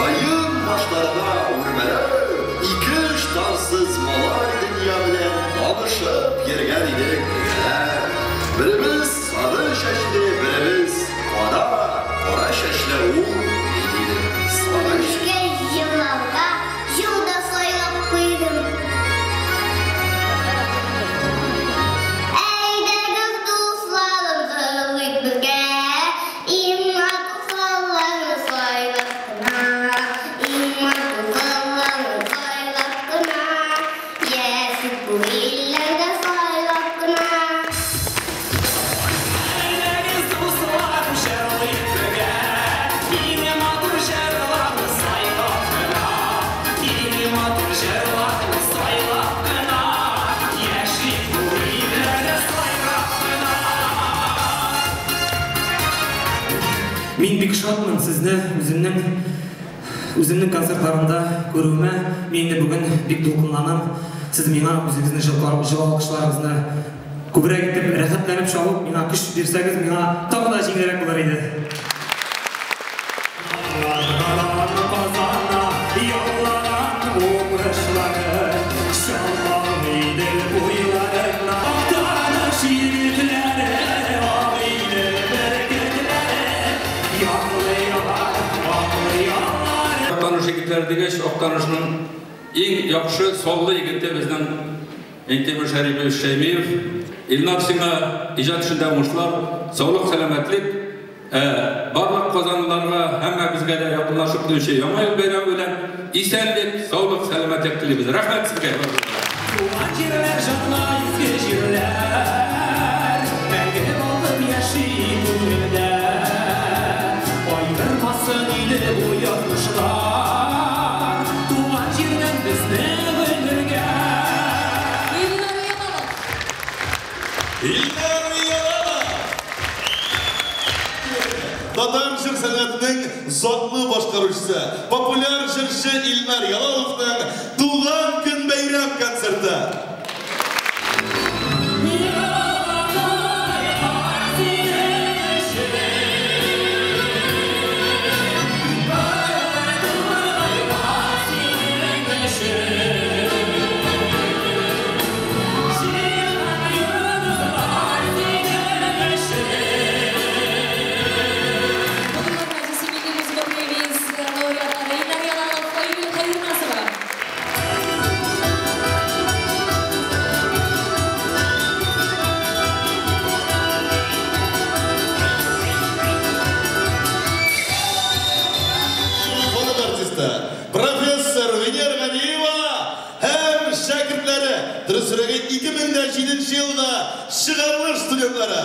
Ayın başlarına urmeler, iki tansız malay dünya bilen danışıp yergen idik birgeler. Birimiz sarı şeşli, birimiz kara şeşli oğul idik sıvamış. Yıllarda, yılda soyup koydum. Eydeniz dostlarım bizge, İmmat salları soylattına, İmmat salları soylattına, Yesip bu illerde soylattına. Eydeniz dostlarım şerlik bizge, İmmat şerlarını saylattına, İmmat şerlarını saylattına, Yesip bu illerde soylattına. Мен бик шатмын сезне үземнең концертларында күрүемә. Мен дә бүген бик дулкынланам. Сез миңа үзегезнең җылы алкышларыгызны күбрәк итеп рәхәтләнеп чабып, миңа көч бирсәгез, миңа тагы да җиңелрәк булыр иде. Oqtanuş yigitler degеш, Oqtanuşның ең яхшы соллы егете безнең Ентемир Шәрипов Шәймиев. Илнар сиңа иҗат эшендә уңышлар, саулык, сәламәтлек, барлык казанлыларга һәммә безгә дә якынлашып килүче яңа ел бәйрәме белән исәнлек, саулык, сәламәтлек телибез. Рәхмәт сезгә. Туган җирләр җырла изге җирләр, мәңге булып яши күңелдә. Айырмасын иде бу язмышлар, туган җирдән безне белергә. İlker Yalama! Tatar jır sanatının zatlı başkarıcısı, popüler jırşı İlmer Yalamov'ның Tuğan Gün Bayram konserti. Profesör Vener Ganieva hem şakirtleri Dürüsürege 2007 yılda çıkarılır stüdyolara.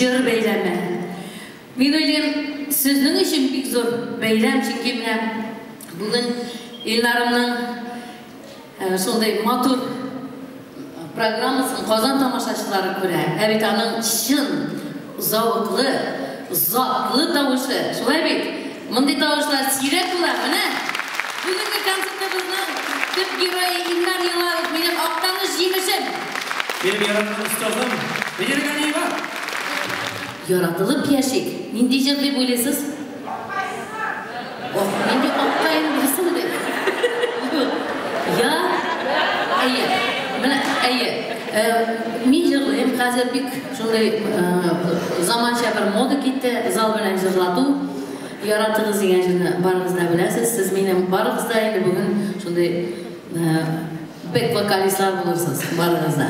Jır beylemi. Мен ойлаймын, сіздің үшін бик зор бейлем, чөнки менә бүген Илнарымның сондай матур программасын Казан тамашачылары күрә. Бит аның чын, зауыклы, затлы тавышы. Шулай бит? Мондый тавышлар сирәк була, менә. Бүгенге концертыбызның төп геройы Илнар Ялалов, минем Актаныш җимешем. Минем яраткан остазым Венер Ганиева. Yaratılıp yaşık. Nindi jırdı böylesiz? Oh, nindi Oktay'ın birisi mi dedi? Ya, мен жырлайым, қазір бик шундай заманча бір мода кетті, зал белән жырлату. yaratığınız деген жана барыңызда билесиз. Сиз менен барыңызда энди бүгүн ушундай бек вокалистлар болурсуз барыңызда.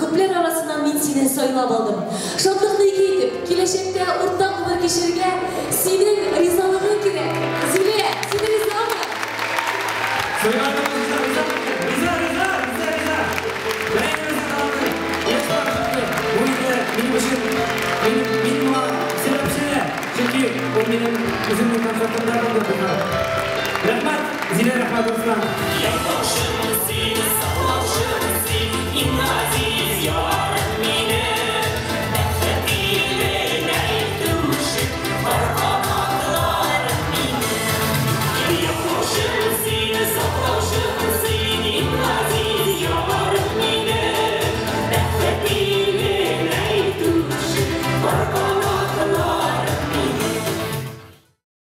Köpler arasından сайлап алдым. Шатлықты кейтіп, келешекте ұрттан ғұмыр кешерге, сені